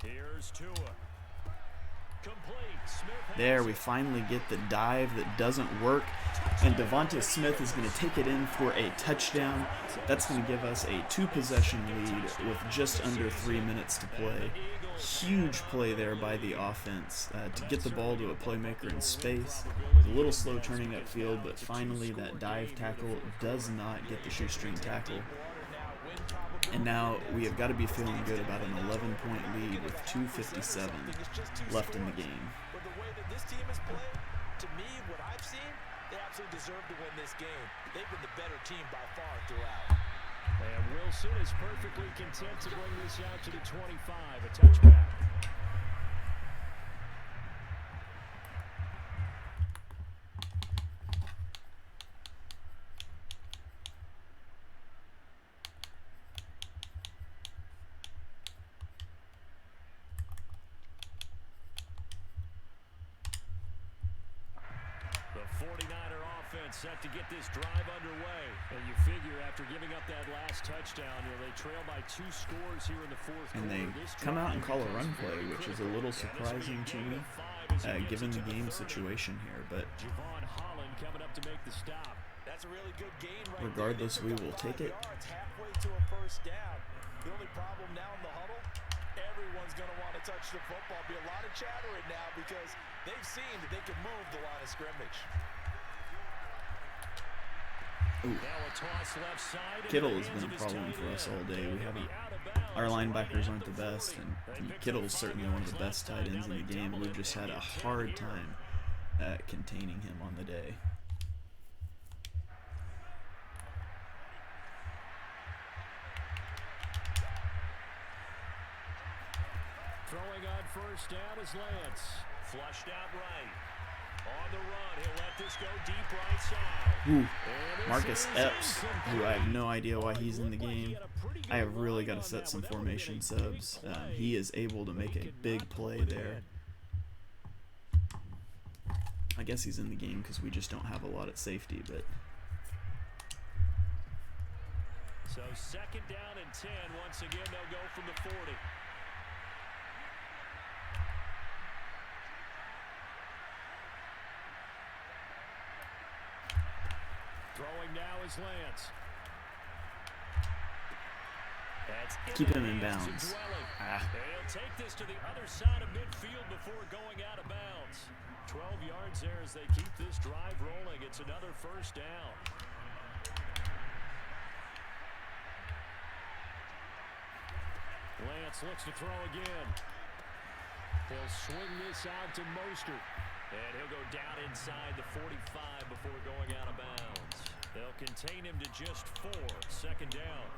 Here's Tua. Complete. There, we finally get the dive that doesn't work, and Devonta Smith is going to take it in for a touchdown. That's going to give us a 2-possession lead with just under 3 minutes to play. Huge play there by the offense to get the ball to a playmaker in space. A little slow turning upfield, but finally that dive tackle does not get the shoestring tackle. And now we have got to be feeling good about an 11-point lead with 2:57 left in the game. But the way that this team has played, to me, what I've seen, they absolutely deserve to win this game. They've been the better team by far throughout. And Wilson is perfectly content to bring this out to the 25, a touchback. Set to get this drive underway. And you figure after giving up that last touchdown, they trail by 2 scores here in the 4th quarter. And they come out and call a run play, which is a little surprising to me, given the game situation here. But coming up to make the stop. That's a really good gain right regardless, we will take it. It's halfway to a first down. The only problem now in the huddle, everyone's going to want to touch the football. Be a lot of chattering now because they've seen that they can move the line of scrimmage. Ooh. Kittle has been a problem for us all day. We haven't. Our linebackers aren't the best, and Kittle's certainly one of the best tight ends in the game. We've just had a hard time containing him on the day. Throwing on first down is Lance. Flushed out right. On the run, he'll let this go deep right side. Ooh, Marcus Epps, who I have no idea why he's in the game. I have really got to set some formation subs. He is able to make a big play there. I guess he's in the game because we just don't have a lot at safety, but... So 2nd down and 10. Once again, they'll go from the 40. Throwing now is Lance. Keep him in bounds. They'll take this to the other side of midfield before going out of bounds. 12 yards there as they keep this drive rolling. It's another first down. Lance looks to throw again. He'll swing this out to Mostert. And he'll go down inside the 45 before going out of bounds. They'll contain him to just 4. 2nd down.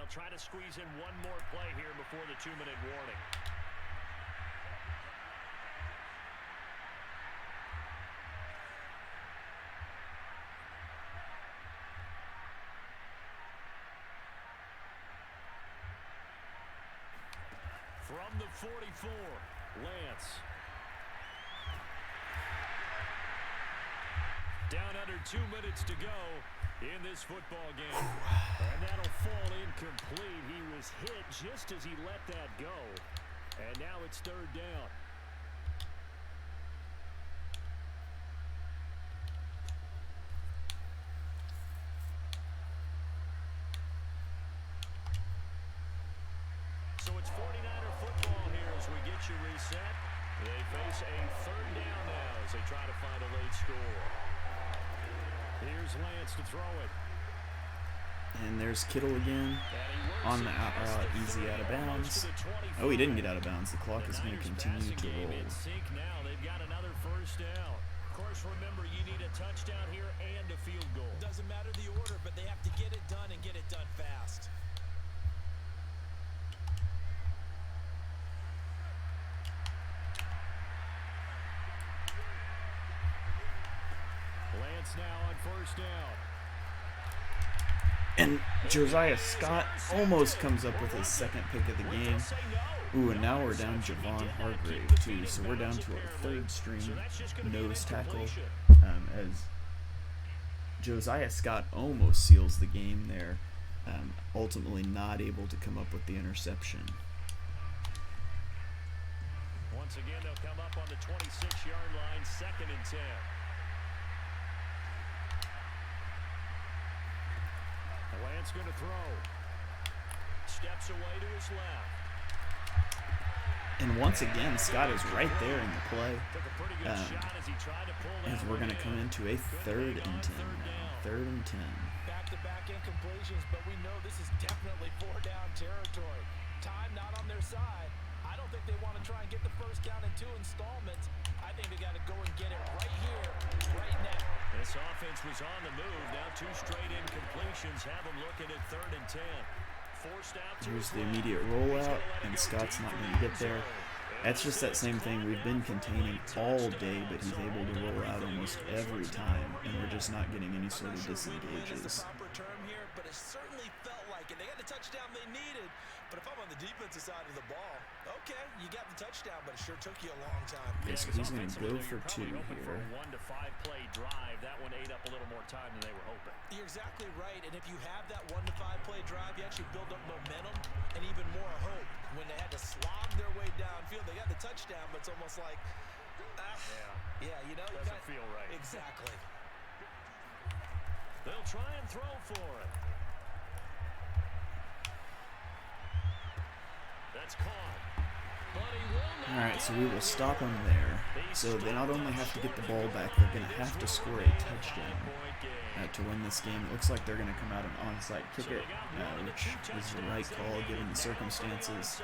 they'll try to squeeze in one more play here before the 2-minute warning. From the 44, Lance. Down under 2 minutes to go in this football game. And that'll fall incomplete. He was hit just as he let that go. And now it's 3rd down. So it's 49er football here as we get you reset. They face a 3rd down now as they try to find a late score. Here's Lance to throw it. And there's Kittle again on the easy out of bounds. Oh, he didn't get out of bounds. The clock is going to continue to roll. Now they've got another 1st down. Of course, remember, you need a touchdown here and a field goal. Doesn't matter the order, but they have to get it done and get it done fast. Lance now on 1st down. And Josiah Scott almost comes up with his 2nd pick of the game. Ooh, and now we're down Javon Hargrave, too. So we're down to our 3rd string nose tackle. As Josiah Scott almost seals the game there, ultimately not able to come up with the interception. Once again, they'll come up on the 26-yard line, 2nd and 10. Lance going to throw. Steps away to his left. And once again, Scott is right there in the play. As we're going to come into a 3rd and 10 now. 3rd and 10. Back-to-back incompletions, but we know this is definitely 4-down territory. Time not on their side. I don't think they want to try and get the 1st down in 2 installments. I think they got to go and get it right here, right now. This offense was on the move. Now 2 straight incompletions have them looking at 3rd and 10. Forced out. Here's the immediate rollout, and Scott's not going to get there. That's just that same thing we've been containing all day, but he's able to roll out almost every time, and we're just not getting any sort of disengages. Proper term here, but it certainly felt like it. They got the touchdown they needed, but if I'm on the defensive side of the ball, okay, you got the touchdown, but it sure took you a long time. Okay, so he's going to go for 2 here. For a 1 to 5 play drive, that one ate up a little more time than they were hoping. You're exactly right, and if you have that 1 to 5 play drive, you actually build up momentum and even more hope. When they had to slog their way downfield, they got the touchdown, but it's almost like, you know, doesn't feel right. Exactly. They'll try and throw for it. That's caught. All right, so we will stop him there. So they not only have to get the ball back, they're going to have to score a touchdown to win this game. It looks like they're going to come out and onside kick it, which is the right call given the circumstances.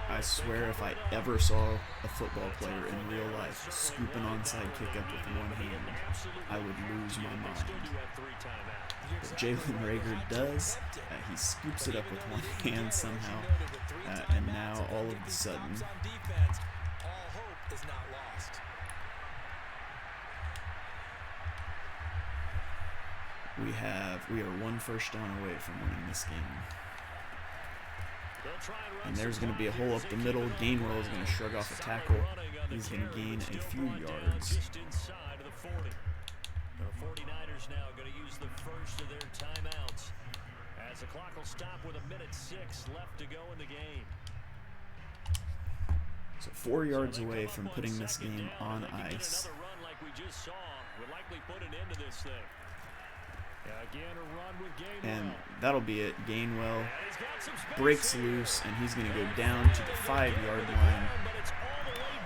I swear if I ever saw a football player in real life scoop an onside kick up with one hand, I would lose my mind. But Jalen Rager does. He scoops it up with one hand somehow, and now all of a sudden, all hope is not lost. we are 1 first down away from winning this game. And there's going to be a hole up the middle. Gainwell is going to shrug off a tackle. He's going to gain a few yards. Just inside of the 40. The 49ers now going to use the first of their timeouts as the clock will stop with 1:06 left to go in the game. So 4 yards away from putting this game on ice. Another run like we just saw would likely put an end to this thing. Again, a run with Gainwell. And that'll be it. Gainwell breaks loose, and he's going to go down to the 5-yard line.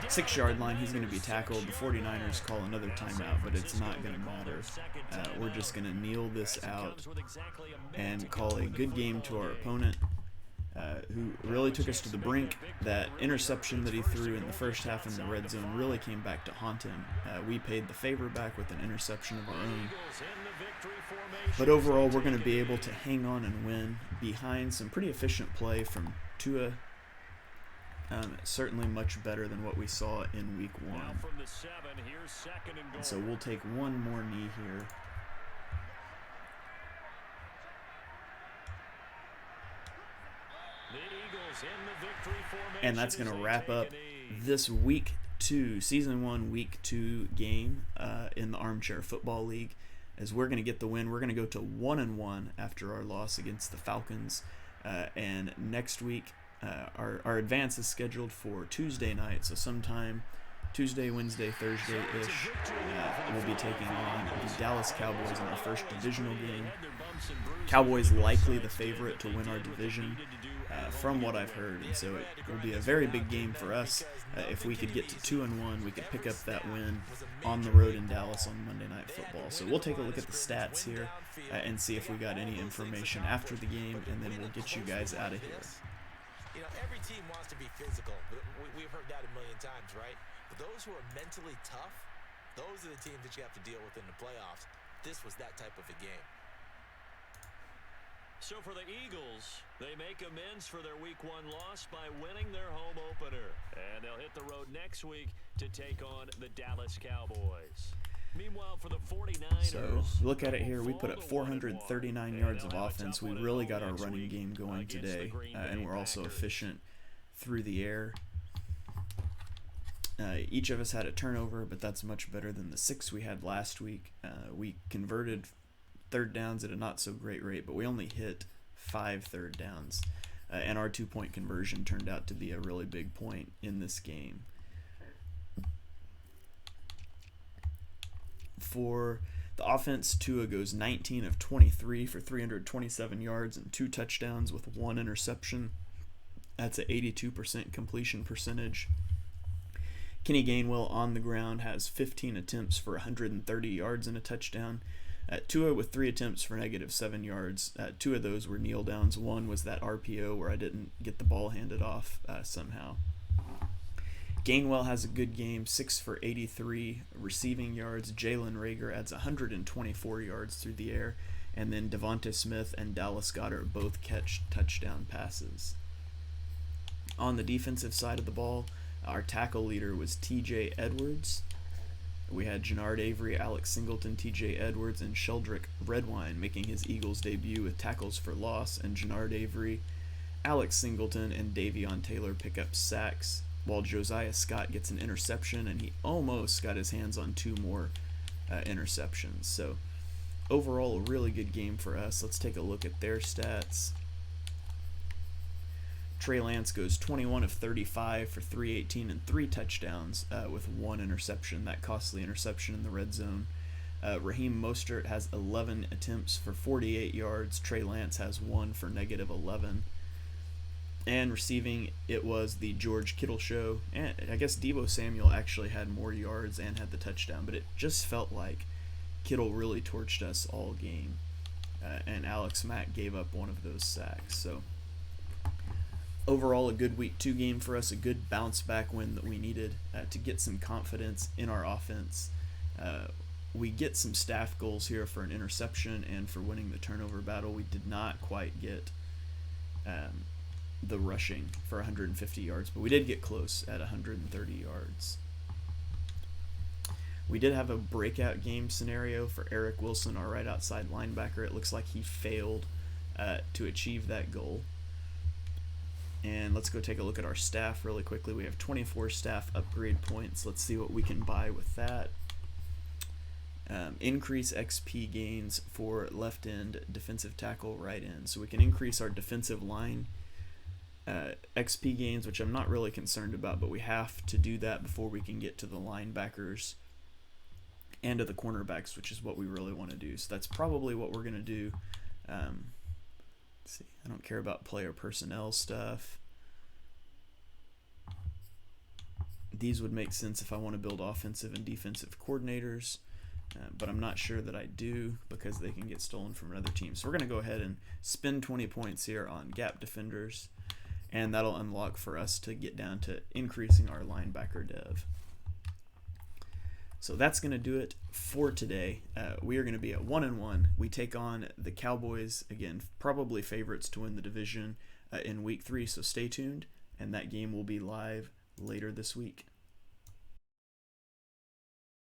6-yard line, he's going to be tackled. The 49ers call another timeout, but it's not going to matter. We're just going to kneel this out and call a good game to our opponent. who really took us to the brink. That interception that he threw in the first half in the red zone really came back to haunt him. We paid the favor back with an interception of our own. But overall, we're going to be able to hang on and win behind some pretty efficient play from Tua. Certainly much better than what we saw in week 1. And so we'll take one more knee here. And that's going to wrap up this week 2, season 1, week 2 game in the Armchair Football League. As we're going to get the win, we're going to go to 1-1 after our loss against the Falcons. And next week, our advance is scheduled for Tuesday night, so sometime Tuesday, Wednesday, Thursday-ish, we'll be taking on the Dallas Cowboys in our first divisional game. Cowboys likely the favorite to win our division, from what I've heard, and so it will be a very big game for us. If we could get to 2-1, we could pick up that win on the road in Dallas on Monday Night Football. So we'll take a look at the stats here and see if we got any information after the game, and then we'll get you guys out of here. You know, every team wants to be physical. We've heard that a million times, right? But those who are mentally tough, those are the teams that you have to deal with in the playoffs. This was that type of a game. So for the Eagles, they make amends for their week 1 loss by winning their home opener. And they'll hit the road next week to take on the Dallas Cowboys. Meanwhile, for the 49ers, so look at it here. We put up 439 yards of offense. We really got our running game going today, and we're also efficient through the air. Each of us had a turnover, but that's much better than the 6 we had last week. We converted third downs at a not so great rate, but we only hit 5 third downs, and our 2-point conversion turned out to be a really big point in this game. For the offense, Tua goes 19 of 23 for 327 yards and 2 touchdowns with 1 interception. That's an 82% completion percentage. Kenny Gainwell on the ground has 15 attempts for 130 yards and a touchdown. Tua with 3 attempts for -7 yards. 2 of those were kneel downs. 1 was that RPO where I didn't get the ball handed off somehow. Gainwell has a good game, 6 for 83 receiving yards. Jalen Reagor adds 124 yards through the air. And then Devonta Smith and Dallas Goedert both catch touchdown passes. On the defensive side of the ball, our tackle leader was TJ Edwards. We had Jannard Avery, Alex Singleton, TJ Edwards, and Sheldrick Redwine making his Eagles debut with tackles for loss. And Jannard Avery, Alex Singleton, and Davion Taylor pick up sacks, while Josiah Scott gets an interception, and he almost got his hands on 2 more interceptions. So overall, a really good game for us. Let's take a look at their stats. Trey Lance goes 21 of 35 for 318 and 3 touchdowns with 1 interception, that costly interception in the red zone. Raheem Mostert has 11 attempts for 48 yards. Trey Lance has 1 for -11. And receiving, it was the George Kittle show. And I guess Deebo Samuel actually had more yards and had the touchdown, but it just felt like Kittle really torched us all game. And Alex Mack gave up 1 of those sacks. So overall, a good week 2 game for us, a good bounce back win that we needed to get some confidence in our offense. We get some staff goals here for an interception and for winning the turnover battle. We did not quite get the rushing for 150 yards, but we did get close at 130 yards. We did have a breakout game scenario for Eric Wilson, our right outside linebacker. It looks like he failed to achieve that goal. And let's go take a look at our staff really quickly. We have 24 staff upgrade points. Let's see what we can buy with that. Increase XP gains for left end, defensive tackle, right end. So we can increase our defensive line XP gains, which I'm not really concerned about, but we have to do that before we can get to the linebackers and to the cornerbacks, which is what we really want to do. So that's probably what we're going to do. Let's see, I don't care about player personnel stuff. These would make sense if I want to build offensive and defensive coordinators, but I'm not sure that I do because they can get stolen from another team. So we're going to go ahead and spend 20 points here on gap defenders. and that'll unlock for us to get down to increasing our linebacker dev. So that's going to do it for today. We are going to be at 1-1. We take on the Cowboys, again, probably favorites to win the division in week 3, so stay tuned, and that game will be live later this week.